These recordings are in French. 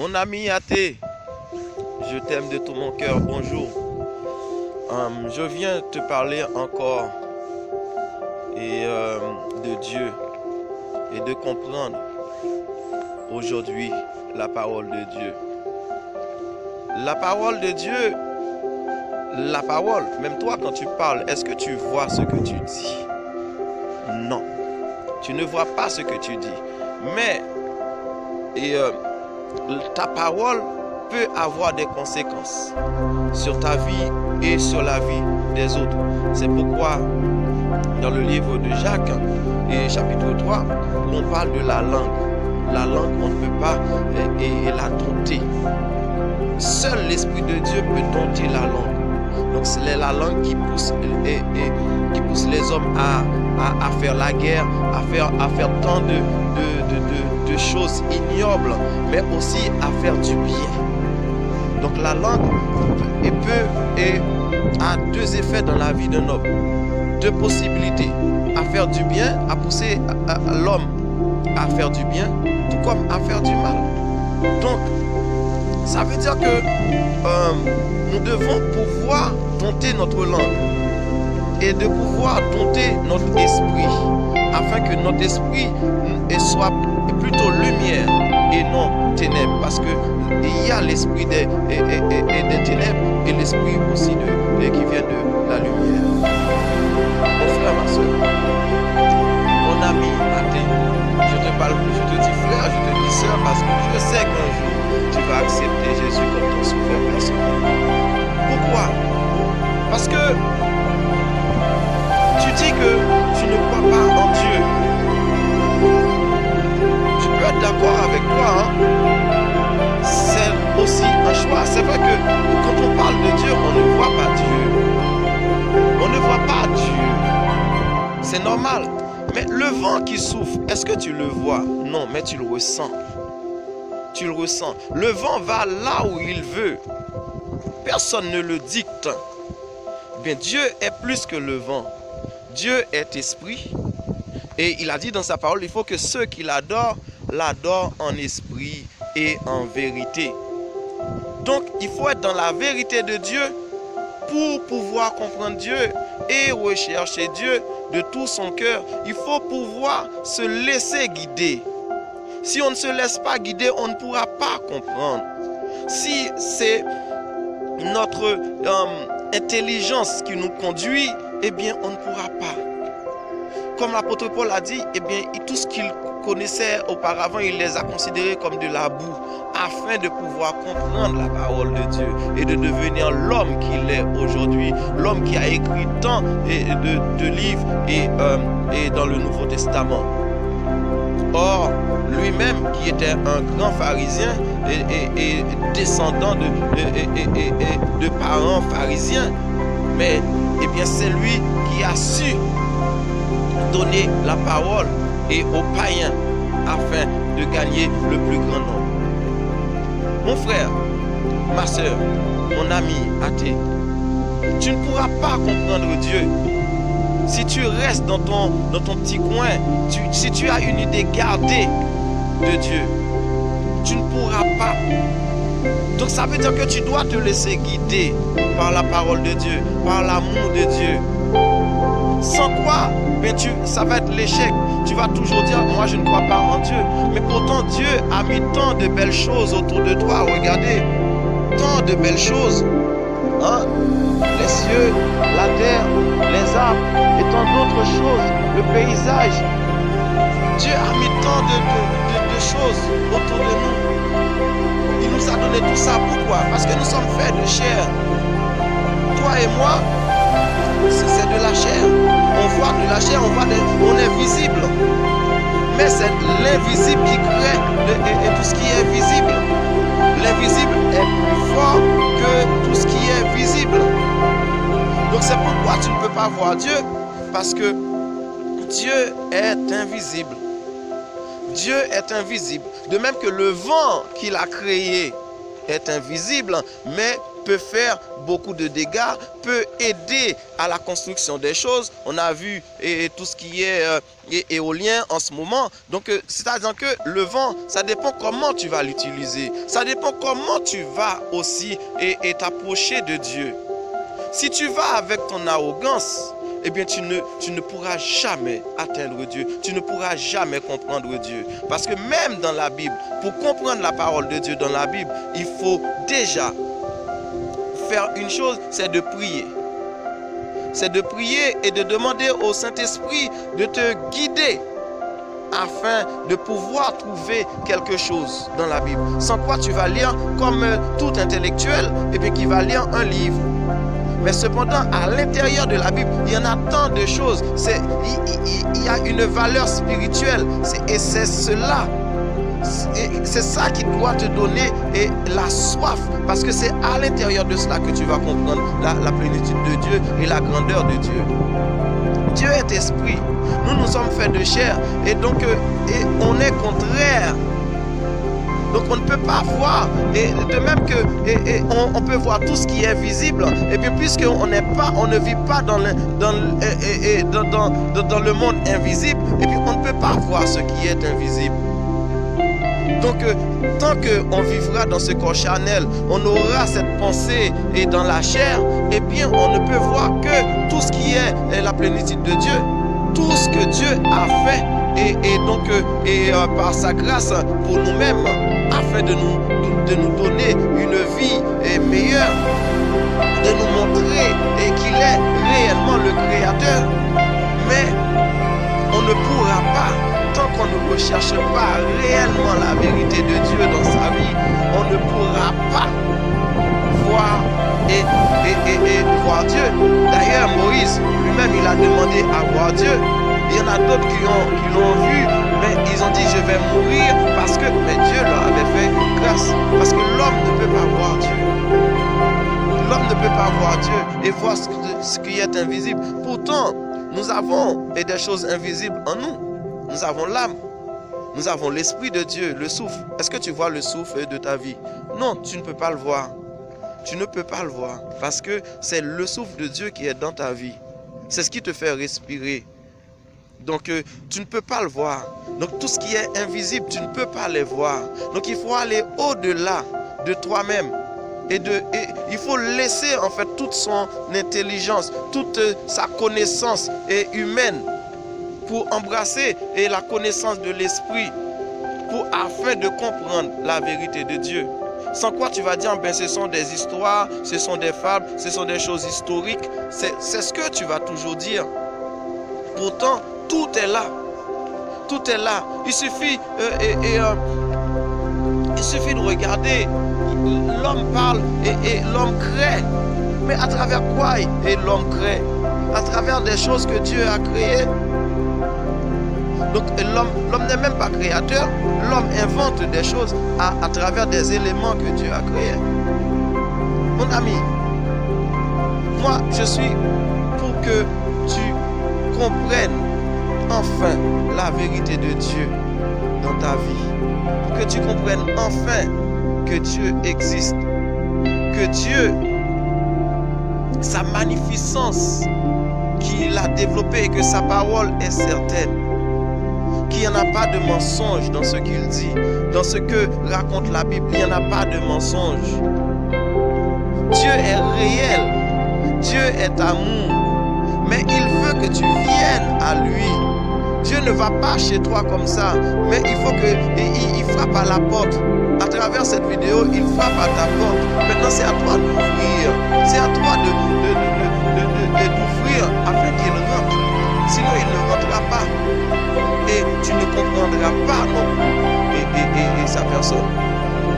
Mon ami athée, je t'aime de tout mon cœur, bonjour. Je viens te parler encore de Dieu et de comprendre aujourd'hui la parole de Dieu. La parole de Dieu, la parole, même toi quand tu parles, est-ce que tu vois ce que tu dis? Non, tu ne vois pas ce que tu dis. Mais ta parole peut avoir des conséquences sur ta vie et sur la vie des autres. C'est pourquoi dans le livre de Jacques, et chapitre 3, on parle de la langue. La langue, on ne peut pas la dompter. Seul l'Esprit de Dieu peut dompter la langue. Donc c'est la langue qui pousse, qui pousse les hommes à faire la guerre, à faire tant de choses ignobles, mais aussi à faire du bien. Donc la langue a deux effets dans la vie d'un homme. Deux possibilités. À faire du bien, à pousser l'homme à faire du bien, tout comme à faire du mal. Donc, ça veut dire que nous devons pouvoir dompter notre langue et de pouvoir dompter notre esprit afin que notre esprit soit plutôt lumière et non ténèbres, parce que il y a l'esprit des ténèbres et l'esprit aussi qui vient de la lumière. Mon frère, ma soeur, mon ami athée, je te dis frère, je te dis sœur, parce que je sais qu'un jour tu vas accepter Jésus comme ton sauveur personnel. Pourquoi? Parce que tu dis que tu ne crois pas en Dieu. Je peux être d'accord avec toi, hein? C'est aussi un choix. C'est vrai que quand on parle de Dieu, on ne voit pas Dieu. On ne voit pas Dieu. C'est normal. Mais le vent qui souffle, est-ce que tu le vois? Non, mais tu le ressens. Tu le ressens. Le vent va là où il veut. Personne ne le dicte. Bien, Dieu est plus que le vent. Dieu est esprit. Et il a dit dans sa parole, il faut que ceux qui l'adorent en esprit et en vérité. Donc, il faut être dans la vérité de Dieu pour pouvoir comprendre Dieu et rechercher Dieu de tout son cœur. Il faut pouvoir se laisser guider. Si on ne se laisse pas guider, on ne pourra pas comprendre. Si c'est notre intelligence qui nous conduit, eh bien, on ne pourra pas. Comme l'apôtre Paul a dit, eh bien, tout ce qu'il connaissait auparavant, il les a considérés comme de la boue, afin de pouvoir comprendre la parole de Dieu et de devenir l'homme qu'il est aujourd'hui, l'homme qui a écrit tant de livres et dans le Nouveau Testament. Or, lui-même, qui était un grand pharisien et descendant de parents pharisiens, mais eh bien, c'est lui qui a su donner la parole et aux païens afin de gagner le plus grand nombre. Mon frère, ma soeur, mon ami athée, tu ne pourras pas comprendre Dieu si tu restes dans ton petit coin, si tu as une idée gardée de Dieu. Tu ne pourras pas. Donc ça veut dire que tu dois te laisser guider par la parole de Dieu, par l'amour de Dieu. Sans quoi, ben ça va être l'échec. Tu vas toujours dire, moi je ne crois pas en Dieu. Mais pourtant Dieu a mis tant de belles choses autour de toi. Regardez, tant de belles choses. Hein? Les cieux, la terre, les arbres et tant d'autres choses. Le paysage. Dieu a mis tant de choses autour de nous. Il nous a donné tout ça. Pourquoi? Parce que nous sommes faits de chair. Toi et moi, c'est de la chair. On voit de la chair, on est visible. Mais c'est l'invisible qui crée et tout ce qui est visible. L'invisible est plus fort que tout ce qui est visible. Donc c'est pourquoi tu ne peux pas voir Dieu. Parce que Dieu est invisible. Dieu est invisible. De même que le vent qu'il a créé est invisible, mais peut faire beaucoup de dégâts, peut aider à la construction des choses. On a vu tout ce qui est éolien en ce moment. Donc, c'est-à-dire que le vent, ça dépend comment tu vas l'utiliser. Ça dépend comment tu vas aussi t'approcher de Dieu. Si tu vas avec ton arrogance, eh bien tu ne pourras jamais atteindre Dieu. Tu ne pourras jamais comprendre Dieu. Parce que même dans la Bible, pour comprendre la parole de Dieu dans la Bible, il faut déjà faire une chose, c'est de prier. C'est de prier et de demander au Saint-Esprit de te guider afin de pouvoir trouver quelque chose dans la Bible. Sans quoi tu vas lire comme tout intellectuel, et bien qui va lire un livre. Mais cependant, à l'intérieur de la Bible, il y en a tant de choses. Il y a une valeur spirituelle. Et c'est cela. C'est ça qui doit te donner la soif. Parce que c'est à l'intérieur de cela que tu vas comprendre la plénitude de Dieu et la grandeur de Dieu. Dieu est esprit. Nous sommes faits de chair. Et donc, on est contraire. Donc on ne peut pas voir, et de même que on peut voir tout ce qui est visible, et bien puisque on ne vit pas dans le monde invisible, et puis on ne peut pas voir ce qui est invisible. Donc tant qu'on vivra dans ce corps charnel, on aura cette pensée et dans la chair, et bien on ne peut voir que tout ce qui est la plénitude de Dieu, tout ce que Dieu a fait, et donc par sa grâce pour nous-mêmes, afin de nous donner une vie meilleure, de nous montrer qu'il est réellement le Créateur. Mais on ne pourra pas, tant qu'on ne recherche pas réellement la vérité de Dieu dans sa vie, on ne pourra pas voir et voir Dieu. D'ailleurs, Moïse lui-même, il a demandé à voir Dieu. Il y en a d'autres qui l'ont vu, mais ils ont dit je vais mourir parce que Dieu leur avait fait grâce. Parce que l'homme ne peut pas voir Dieu. L'homme ne peut pas voir Dieu et voir ce qui est invisible. Pourtant, nous avons des choses invisibles en nous. Nous avons l'âme. Nous avons l'esprit de Dieu, le souffle. Est-ce que tu vois le souffle de ta vie? Non, tu ne peux pas le voir. Tu ne peux pas le voir parce que c'est le souffle de Dieu qui est dans ta vie. C'est ce qui te fait respirer. Donc, tu ne peux pas le voir. Donc, tout ce qui est invisible, tu ne peux pas les voir. Donc, il faut aller au-delà de toi-même. Et il faut laisser, en fait, toute son intelligence, toute sa connaissance humaine pour embrasser la connaissance de l'esprit afin de comprendre la vérité de Dieu. Sans quoi tu vas dire, ben, ce sont des histoires, ce sont des fables, ce sont des choses historiques. C'est ce que tu vas toujours dire. Pourtant, tout est là. Tout est là. Il suffit de regarder. L'homme parle et l'homme crée. Mais à travers quoi l'homme crée? À travers des choses que Dieu a créées. Donc l'homme n'est même pas créateur. L'homme invente des choses à travers des éléments que Dieu a créés. Mon ami, moi je suis pour que tu comprennes enfin la vérité de Dieu dans ta vie. Pour que tu comprennes enfin que Dieu existe. Que Dieu, sa magnificence qu'il a développée et que sa parole est certaine. Qu'il n'y en a pas de mensonge dans ce qu'il dit. Dans ce que raconte la Bible, il n'y en a pas de mensonge. Dieu est réel. Dieu est amour. Mais il veut que tu viennes à lui. Dieu ne va pas chez toi comme ça. Mais il faut qu'il frappe à la porte. À travers cette vidéo, il frappe à ta porte. Maintenant, c'est à toi d'ouvrir. C'est à toi d'ouvrir afin qu'il rentre. Sinon, il ne rentrera pas. Et tu ne comprendras pas non et sa personne.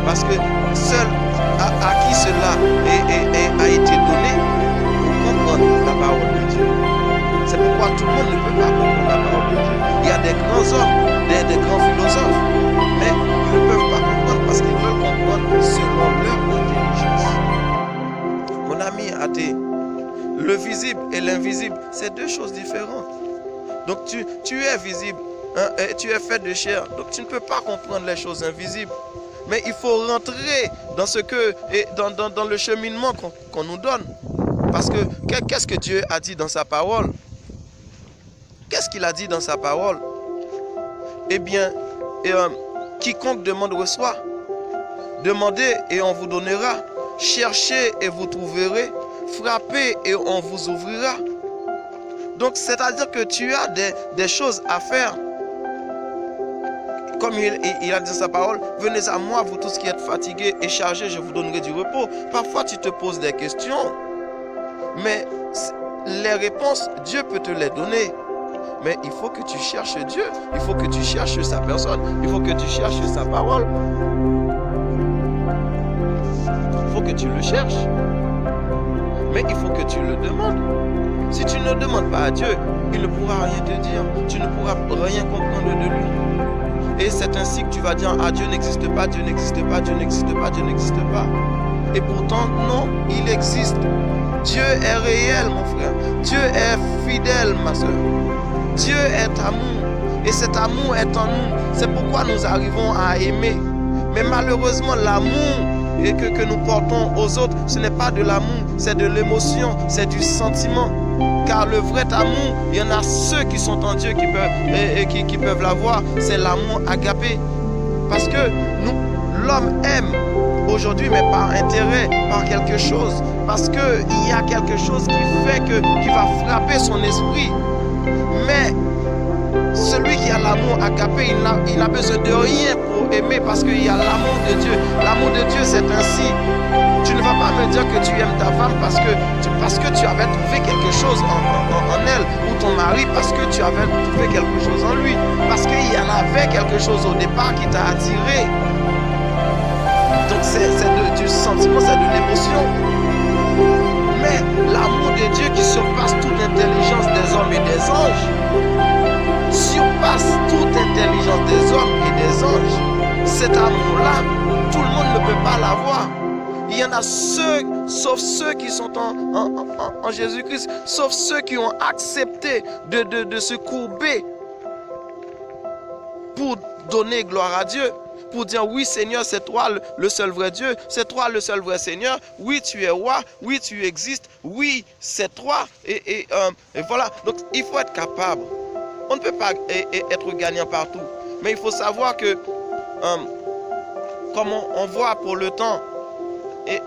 Parce que seul à qui cela a été donné pour comprendre la parole de Dieu. C'est pourquoi tout le monde ne peut pas comprendre la parole de Dieu. Il y a des grands hommes, des grands philosophes, mais ils ne peuvent pas comprendre parce qu'ils veulent comprendre selon leur intelligence. Mon ami athée, le visible et l'invisible, c'est deux choses différentes. Donc tu es visible, hein, et tu es fait de chair, donc tu ne peux pas comprendre les choses invisibles. Mais il faut rentrer dans ce que, dans le cheminement qu'on nous donne. Parce que qu'est-ce que Dieu a dit dans sa parole? Qu'est-ce qu'il a dit dans sa parole? Eh bien, quiconque demande reçoit. Demandez et on vous donnera. Cherchez et vous trouverez. Frappez et on vous ouvrira. Donc, c'est-à-dire que tu as des choses à faire. Comme il a dit dans sa parole, venez à moi, vous tous qui êtes fatigués et chargés, je vous donnerai du repos. Parfois, tu te poses des questions, mais les réponses, Dieu peut te les donner. Mais il faut que tu cherches Dieu, il faut que tu cherches sa personne, il faut que tu cherches sa parole. Il faut que tu le cherches, mais il faut que tu le demandes. Si tu ne demandes pas à Dieu, il ne pourra rien te dire, tu ne pourras rien comprendre de lui. Et c'est ainsi que tu vas dire, ah, Dieu n'existe pas, Dieu n'existe pas, Dieu n'existe pas, Dieu n'existe pas. Et pourtant, non, il existe. Dieu est réel, mon frère. Dieu est fidèle, ma soeur. Dieu est amour. Et cet amour est en nous. C'est pourquoi nous arrivons à aimer. Mais malheureusement, l'amour que nous portons aux autres, ce n'est pas de l'amour, c'est de l'émotion, c'est du sentiment. Car le vrai amour, il y en a ceux qui sont en Dieu qui peuvent l'avoir, c'est l'amour agapé. Parce que l'homme aime aujourd'hui, mais par intérêt, par quelque chose. Parce qu'il y a quelque chose qui fait qu'il va frapper son esprit. Mais celui qui a l'amour agapé, il n'a besoin de rien pour aimer parce qu'il y a l'amour de Dieu. L'amour de Dieu, c'est ainsi. Tu ne vas pas me dire que tu aimes ta femme parce que tu avais trouvé quelque chose en elle, ou ton mari parce que tu avais trouvé quelque chose en lui, parce qu'il y en avait quelque chose au départ qui t'a attiré. Donc c'est du sentiment, c'est de l'émotion. Mais l'amour de Dieu qui surpasse toute intelligence des hommes et des anges, surpasse toute intelligence des hommes et des anges. Cet amour-là, tout le monde ne peut pas l'avoir. Il y en a sauf ceux qui sont en Jésus-Christ, sauf ceux qui ont accepté de se courber pour donner gloire à Dieu, pour dire oui Seigneur, c'est toi le seul vrai Dieu, c'est toi le seul vrai Seigneur, oui tu es roi, oui tu existes, oui c'est toi, et voilà. Donc il faut être capable. On ne peut pas être gagnant partout, mais il faut savoir que comme on voit pour le temps, et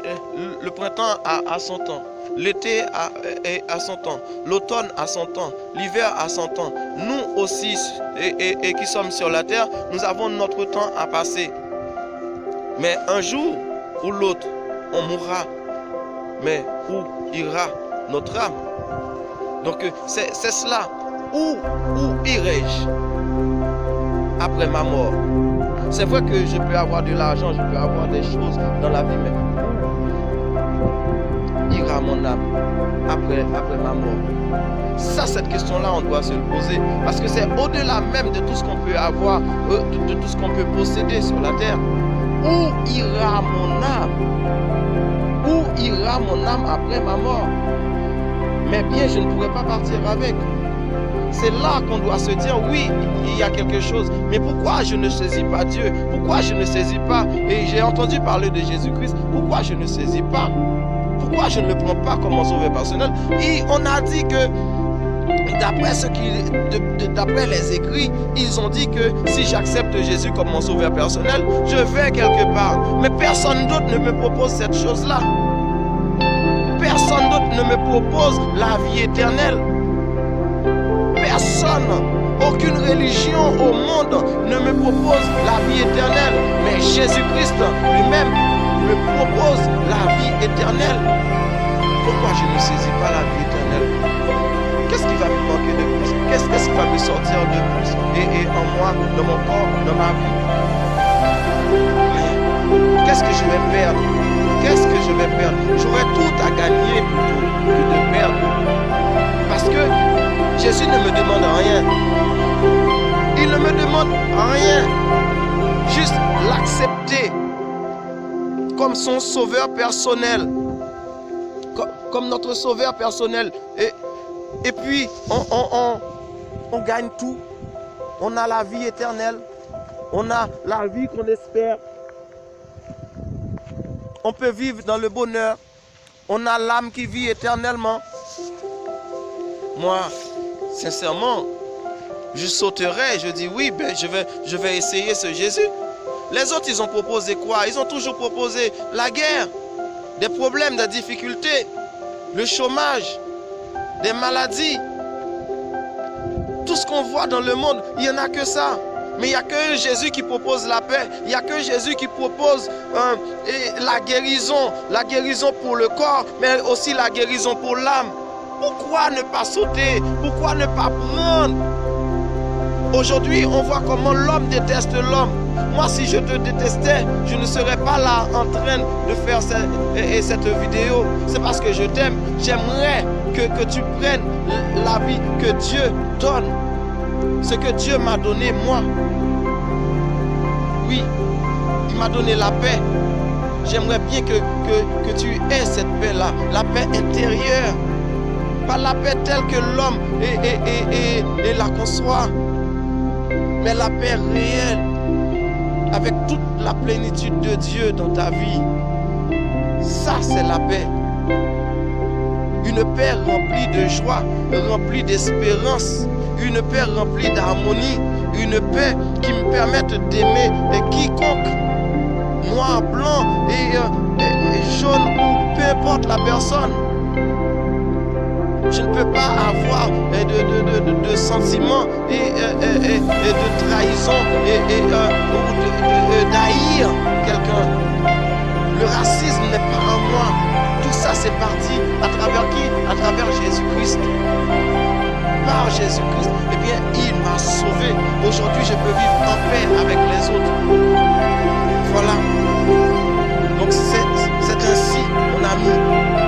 le printemps a son temps, l'été a son temps, l'automne a son temps, l'hiver a son temps. Nous aussi, et qui sommes sur la terre, nous avons notre temps à passer. Mais un jour ou l'autre, on mourra. Mais où ira notre âme? Donc c'est cela. Où irai-je après ma mort? C'est vrai que je peux avoir de l'argent, je peux avoir des choses dans la vie, mais où ira mon âme après ma mort? Ça, cette question-là, on doit se le poser. Parce que c'est au-delà même de tout ce qu'on peut avoir, de tout ce qu'on peut posséder sur la terre. Où ira mon âme? Où ira mon âme après ma mort? Mais bien, je ne pourrai pas partir avec. C'est là qu'on doit se dire, oui, il y a quelque chose. Mais pourquoi je ne saisis pas Dieu? Pourquoi je ne saisis pas? Et j'ai entendu parler de Jésus-Christ. Pourquoi je ne saisis pas? Pourquoi je ne le prends pas comme mon sauveur personnel? Et on a dit que, d'après les écrits, ils ont dit que si j'accepte Jésus comme mon sauveur personnel, je vais quelque part. Mais personne d'autre ne me propose cette chose-là. Personne d'autre ne me propose la vie éternelle. Personne, aucune religion au monde ne me propose la vie éternelle. Mais Jésus-Christ lui-même me propose la vie éternelle. Pourquoi je ne saisis pas la vie éternelle? Qu'est-ce qui va me manquer de plus? Qu'est-ce qui va me sortir de plus? Et en moi, dans mon corps, dans ma vie? Qu'est-ce que je vais perdre? Qu'est-ce que je vais perdre? J'aurais tout à gagner plutôt que de perdre. Parce que Jésus ne me demande rien. Il ne me demande rien. Juste l'accepter comme son sauveur personnel. Comme notre sauveur personnel. Et puis, on gagne tout. On a la vie éternelle. On a la vie qu'on espère. on peut vivre dans le bonheur. On a l'âme qui vit éternellement. Moi, sincèrement, je sauterais, je dis oui, ben je vais essayer ce Jésus. Les autres, ils ont proposé quoi? Ils ont toujours proposé la guerre, des problèmes, des difficultés, le chômage, des maladies. Tout ce qu'on voit dans le monde, il n'y en a que ça. Mais il n'y a que Jésus qui propose la paix. Il n'y a que Jésus qui propose la guérison pour le corps, mais aussi la guérison pour l'âme. Pourquoi ne pas sauter? Pourquoi ne pas prendre? Aujourd'hui, on voit comment l'homme déteste l'homme. Moi, si je te détestais, je ne serais pas là en train de faire cette vidéo. C'est parce que je t'aime. J'aimerais que tu prennes la vie que Dieu donne. Ce que Dieu m'a donné, moi. Oui, il m'a donné la paix. J'aimerais bien que tu aies cette paix-là, la paix intérieure. Pas la paix telle que l'homme et la conçoit, mais la paix réelle, avec toute la plénitude de Dieu dans ta vie. Ça, c'est la paix. Une paix remplie de joie, remplie d'espérance, une paix remplie d'harmonie, une paix qui me permette d'aimer quiconque, noir, blanc et jaune ou peu importe la personne. Je ne peux pas avoir de sentiments et de trahison ou d'haïr quelqu'un. Le racisme n'est pas en moi. Tout ça, c'est parti à travers qui? À travers Jésus-Christ. Par Jésus-Christ, eh bien, il m'a sauvé. Aujourd'hui, je peux vivre en paix avec les autres. Voilà. Donc, c'est ainsi, mon ami,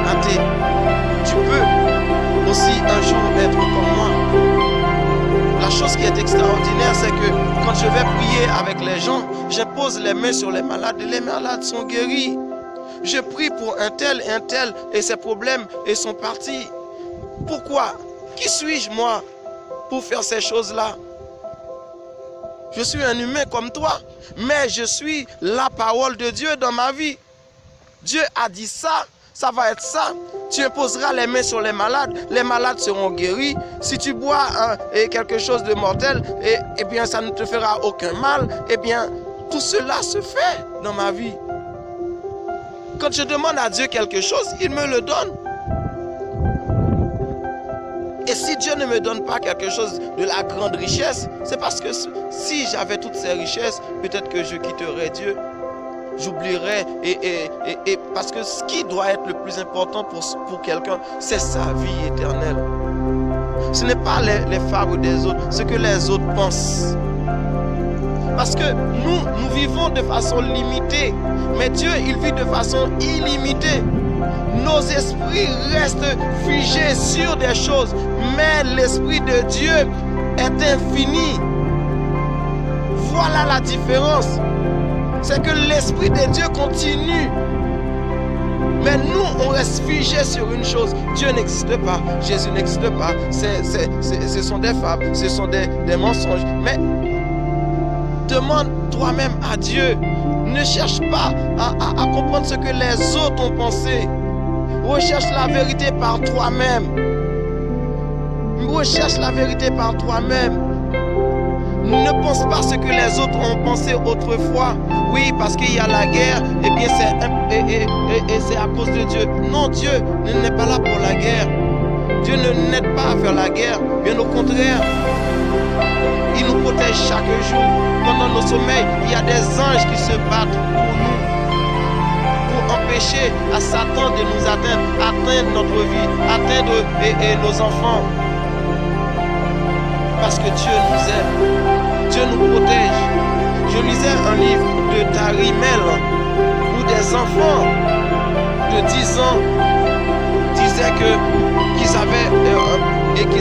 athée. Tu peux aussi un jour être comme moi. La chose qui est extraordinaire, c'est que quand je vais prier avec les gens, je pose les mains sur les malades et les malades sont guéris. Je prie pour un tel et ses problèmes et sont partis. Pourquoi? Qui suis-je moi pour faire ces choses-là? Je suis un humain comme toi, mais je suis la parole de Dieu dans ma vie. Dieu a dit ça, ça va être ça. Tu imposeras les mains sur les malades seront guéris. Si tu bois quelque chose de mortel, eh bien ça ne te fera aucun mal. Eh bien, tout cela se fait dans ma vie. Quand je demande à Dieu quelque chose, il me le donne. Et si Dieu ne me donne pas quelque chose de la grande richesse, c'est parce que si j'avais toutes ces richesses, peut-être que je quitterais Dieu. J'oublierais et parce que ce qui doit être le plus important pour quelqu'un, c'est sa vie éternelle. Ce n'est pas les fardeaux des autres, ce que les autres pensent. Parce que nous vivons de façon limitée, mais Dieu, il vit de façon illimitée. Nos esprits restent figés sur des choses, mais l'Esprit de Dieu est infini. Voilà la différence. C'est que l'Esprit de Dieu continue. Mais nous, on reste figés sur une chose. Dieu n'existe pas, Jésus n'existe pas. Ce sont des fables, ce sont des mensonges. Mais demande toi-même à Dieu. Ne cherche pas à comprendre ce que les autres ont pensé. Recherche la vérité par toi-même. Recherche la vérité par toi-même. Ne pense pas ce que les autres ont pensé autrefois. Oui, parce qu'il y a la guerre, et bien c'est à cause de Dieu. Non, Dieu n'est pas là pour la guerre. Dieu ne n'aide pas à faire la guerre. Bien au contraire, il nous protège chaque jour. Pendant nos sommeils, il y a des anges qui se battent pour nous, pour empêcher à Satan de nous atteindre notre vie, atteindre nos enfants. Parce que Dieu nous aime, Dieu nous protège. Je lisais un livre de Tarimel où des enfants de 10 ans disaient qu'ils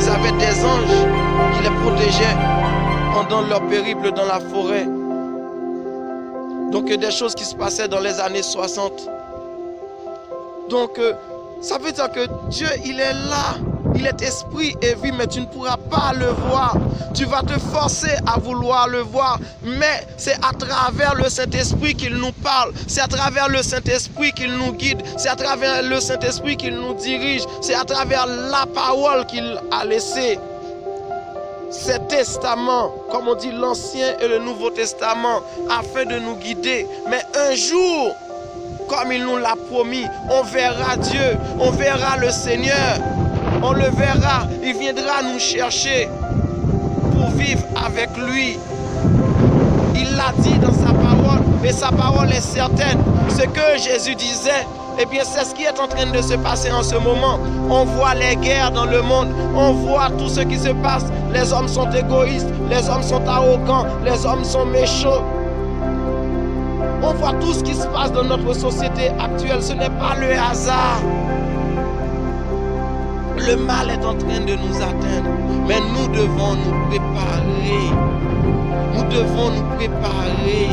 avaient des anges qui les protégeaient pendant leur périple dans la forêt. Donc des choses qui se passaient dans les années 60. Donc ça veut dire que Dieu, il est là. Il est esprit et vie, mais tu ne pourras pas le voir. Tu vas te forcer à vouloir le voir, mais c'est à travers le Saint-Esprit qu'il nous parle. C'est à travers le Saint-Esprit qu'il nous guide. C'est à travers le Saint-Esprit qu'il nous dirige. C'est à travers la parole qu'il a laissée. Ces testaments, comme on dit l'Ancien et le Nouveau Testament, afin de nous guider. Mais un jour, comme il nous l'a promis, on verra Dieu, on verra le Seigneur, on le verra, il viendra nous chercher pour vivre avec lui. Il l'a dit dans sa parole, et sa parole est certaine. Ce que Jésus disait, eh bien, c'est ce qui est en train de se passer en ce moment. On voit les guerres dans le monde. On voit tout ce qui se passe. Les hommes sont égoïstes. Les hommes sont arrogants. Les hommes sont méchants. On voit tout ce qui se passe dans notre société actuelle. Ce n'est pas le hasard. Le mal est en train de nous atteindre. Mais nous devons nous préparer. Nous devons nous préparer.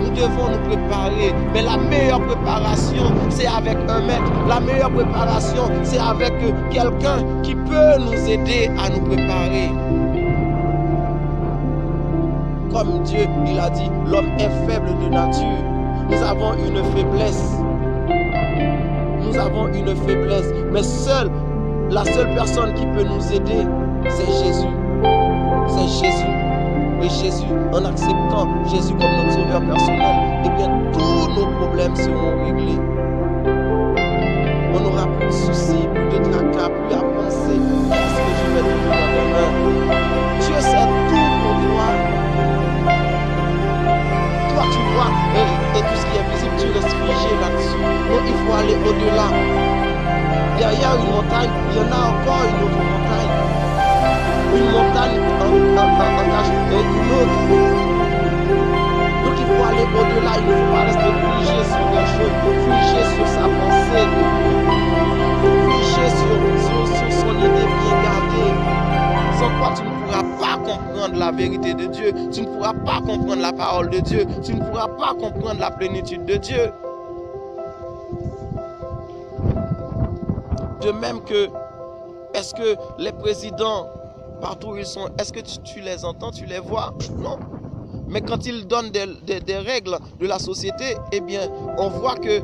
Nous devons nous préparer, mais la meilleure préparation, c'est avec un maître. La meilleure préparation, c'est avec quelqu'un qui peut nous aider à nous préparer. Comme Dieu, il a dit, l'homme est faible de nature. Nous avons une faiblesse. Nous avons une faiblesse, mais la seule personne qui peut nous aider, c'est Jésus. C'est Jésus. Et Jésus, en acceptant Jésus comme notre sauveur personnel, eh bien tous nos problèmes seront réglés. On n'aura plus de soucis, plus de tracas, plus à penser à ce que je vais devenir demain. Dieu sait tout pour toi. Toi tu vois, et tout ce qui est visible, tu restes figé là-dessus. Donc il faut aller au-delà. Derrière une montagne, il y en a encore une autre montagne. Une montagne engage une autre. Donc il faut aller au-delà, il ne faut pas rester figé sur les choses, figé sur sa pensée, figé sur son idée bien gardée. Sans quoi tu ne pourras pas comprendre la vérité de Dieu, tu ne pourras pas comprendre la parole de Dieu, tu ne pourras pas comprendre la plénitude de Dieu. De même que, est-ce que les présidents, partout où ils sont, est-ce que tu les entends, tu les vois? Non. Mais quand ils donnent des règles de la société, eh bien, on voit que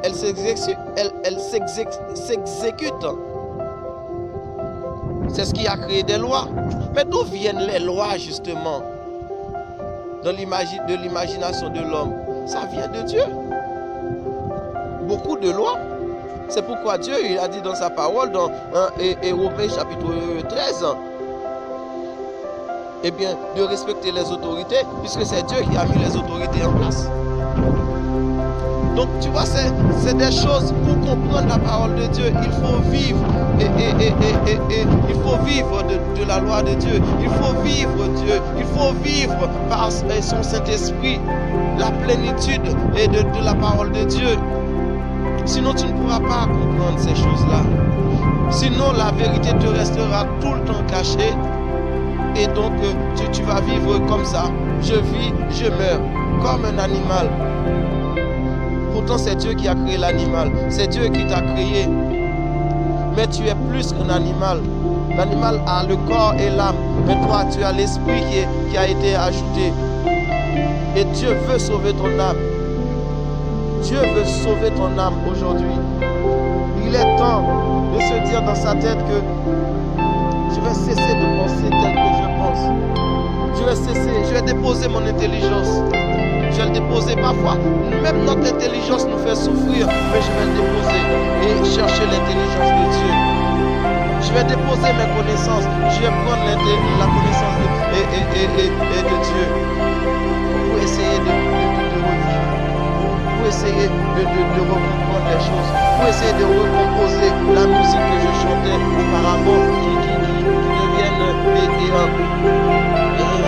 elles s'exécutent. C'est ce qui a créé des lois. Mais d'où viennent les lois, justement? De l'imagination de l'homme. Ça vient de Dieu. Beaucoup de lois. C'est pourquoi Dieu, il a dit dans sa parole, dans Romains chapitre 13, eh bien, de respecter les autorités, puisque c'est Dieu qui a mis les autorités en place. Donc, tu vois, c'est des choses pour comprendre la parole de Dieu. Il faut vivre, il faut vivre de la loi de Dieu. Il faut vivre Dieu. Il faut vivre par son Saint-Esprit, la plénitude de la parole de Dieu. Sinon, tu ne pourras pas comprendre ces choses-là. Sinon, la vérité te restera tout le temps cachée. Et donc, tu vas vivre comme ça. Je vis, je meurs, comme un animal. Pourtant, c'est Dieu qui a créé l'animal. C'est Dieu qui t'a créé. Mais tu es plus qu'un animal. L'animal a le corps et l'âme. Mais toi, tu as l'esprit qui a été ajouté. Et Dieu veut sauver ton âme. Dieu veut sauver ton âme aujourd'hui. Il est temps de se dire dans sa tête que je vais cesser de penser tel que je pense. Je vais cesser, je vais déposer mon intelligence. Je vais le déposer parfois. Même notre intelligence nous fait souffrir, mais je vais le déposer et chercher l'intelligence de Dieu. Je vais déposer mes connaissances. Je vais prendre la connaissance de Dieu pour essayer de revivre. Pour essayer de recomprendre les choses, pour essayer de recomposer la musique que je chantais auparavant, qui devienne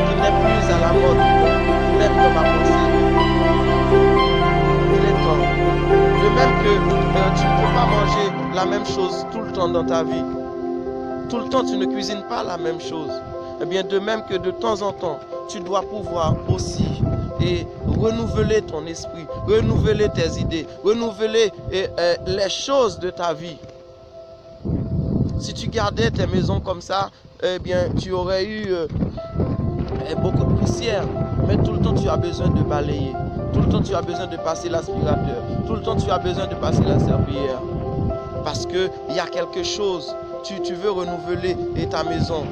qui n'est plus à la mode, même dans ma pensée. Il est temps. De même que tu ne peux pas manger la même chose tout le temps dans ta vie. Tout le temps, tu ne cuisines pas la même chose. Eh bien, de même que de temps en temps, tu dois pouvoir aussi renouveler ton esprit, renouveler tes idées, renouveler les choses de ta vie. Si tu gardais tes maisons comme ça, eh bien, tu aurais eu beaucoup de poussière. Mais tout le temps, tu as besoin de balayer. Tout le temps, tu as besoin de passer l'aspirateur. Tout le temps, tu as besoin de passer la serpillière. Parce qu'il y a quelque chose. Tu veux renouveler ta maison.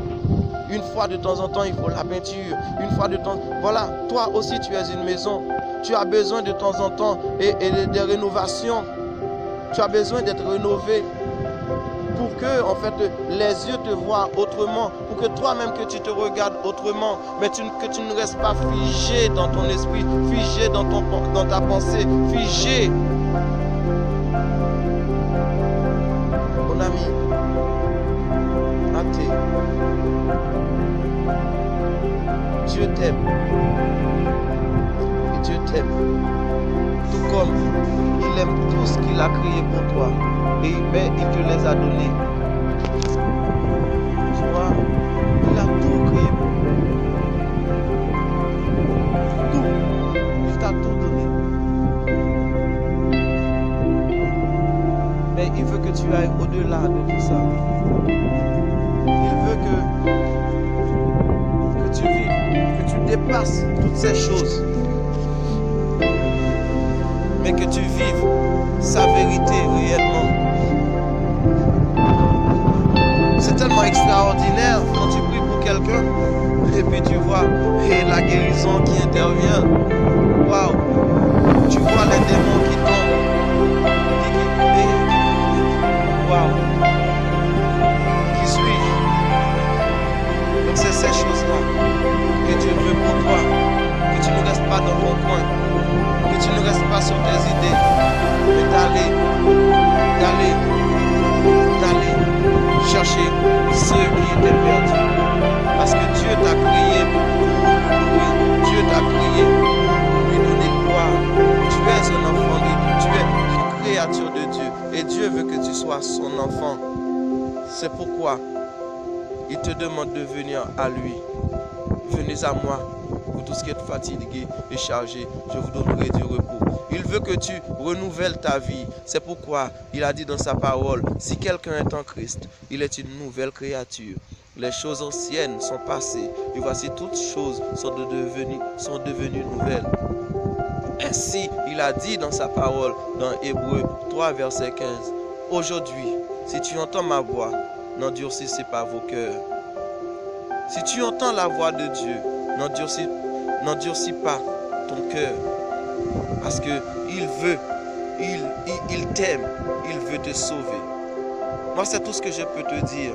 Une fois de temps en temps, il faut la peinture. Une fois de temps... Voilà, toi aussi, tu es une maison. Tu as besoin de temps en temps et des rénovations. Tu as besoin d'être rénové. Pour que, en fait, les yeux te voient autrement, pour que toi-même que tu te regardes autrement, mais que tu ne restes pas figé dans ton esprit, figé dans ta pensée, figé. Mon ami, athée, Dieu t'aime. Et Dieu t'aime. Tout comme il aime tout ce qu'il a créé pour toi. Mais il te les a donnés. Tu vois, il a tout créé pour toi. Tout. Il t'a tout donné. Mais il veut que tu ailles au-delà de tout ça. Il veut que tu vives, que tu dépasses toutes ces choses. Mais que tu vives sa vérité réellement. C'est tellement extraordinaire quand tu pries pour quelqu'un et puis tu vois la guérison qui intervient. Waouh! Tu vois les démons qui tombent. Waouh! Qui suis-je? Donc c'est ces choses-là que Dieu veut pour toi. Que tu ne restes pas dans ton coin. Que tu ne restes pas sur tes idées. Mais d'aller chercher ceux qui étaient perdus. Parce que Dieu t'a créé pour louer. Dieu t'a créé pour lui donner gloire. Tu es un enfant de Dieu. Tu es une créature de Dieu. Et Dieu veut que tu sois son enfant. C'est pourquoi il te demande de venir à lui. Venez à moi, vous tous qui êtes fatigués et chargés, je vous donnerai du repos. Il veut que tu renouvelles ta vie. C'est pourquoi il a dit dans sa parole, si quelqu'un est en Christ, il est une nouvelle créature. Les choses anciennes sont passées et voici toutes choses sont devenues nouvelles. Ainsi, il a dit dans sa parole, dans Hébreux 3, verset 15, aujourd'hui, si tu entends ma voix, n'endurcissez pas vos cœurs. Si tu entends la voix de Dieu, n'endurcis pas ton cœur. Parce que il t'aime, il veut te sauver. Moi, c'est tout ce que je peux te dire.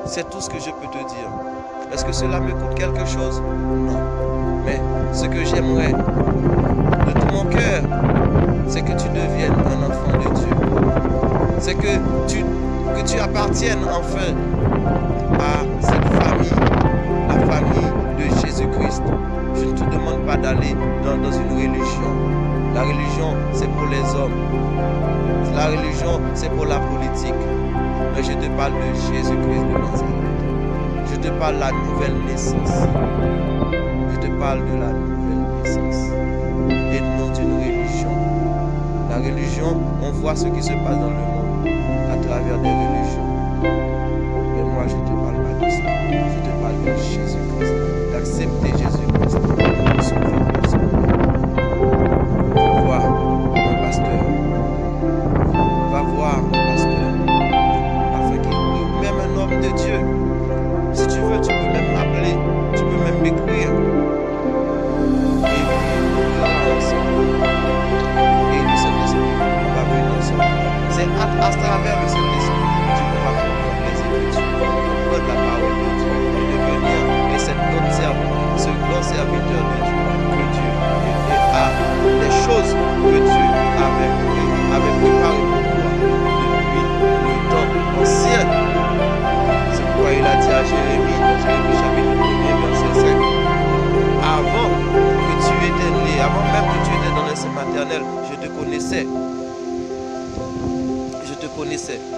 C'est tout ce que je peux te dire. Est-ce que cela me coûte quelque chose? Non. Mais ce que j'aimerais de tout mon cœur, c'est que tu deviennes un enfant de Dieu. C'est que tu appartiennes enfin à cette famille, la famille de Jésus-Christ. Je ne te demande pas d'aller dans une religion. La religion, c'est pour les hommes. La religion, c'est pour la politique. Mais je te parle de Jésus-Christ de Nazareth. Je te parle de la nouvelle naissance. Je te parle de la nouvelle naissance. Et non d'une religion. La religion, on voit ce qui se passe dans le monde à travers des religions. Mais moi, je ne te parle pas de ça. Je te parle de Jésus-Christ. D'accepter Jésus-Christ. De sauver personne. Va voir un pasteur. Va voir un pasteur. Afin qu'il prie. Même un homme de Dieu. Si tu veux, tu peux même m'appeler. Tu peux même m'écrire. Et puis, on verra ensemble. Et le Saint-Esprit va venir ensemble. C'est à travers le Saint-Esprit que tu pourras comprendre les Écritures, comprendre la parole de Dieu, et devenir ce grand serviteur de Dieu que Dieu a, les choses que Dieu avait préparées pour toi depuis le temps ancien. C'est pourquoi il a dit à Jérémie, dans Jérémie chapitre 1, verset 5, avant que tu étais né, avant même que tu étais dans le sein maternel, je te connaissais.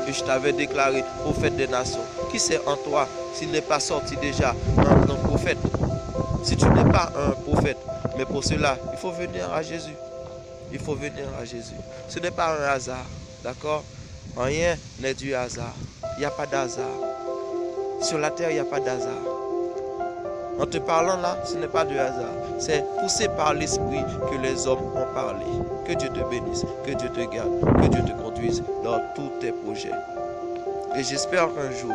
Et je t'avais déclaré prophète des nations. Qui c'est en toi s'il n'est pas sorti déjà un grand prophète? Si tu n'es pas un prophète, mais pour cela, il faut venir à Jésus. Il faut venir à Jésus. Ce n'est pas un hasard, d'accord? Rien n'est du hasard. Il n'y a pas d'hasard. Sur la terre, il n'y a pas d'hasard. En te parlant là, ce n'est pas du hasard. C'est poussé par l'Esprit que les hommes ont parlé. Que Dieu te bénisse, que Dieu te garde, que Dieu te conduise dans tous tes projets. Et j'espère qu'un jour,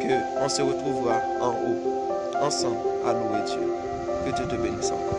qu'on se retrouvera en haut, ensemble, à louer Dieu. Que Dieu te bénisse encore.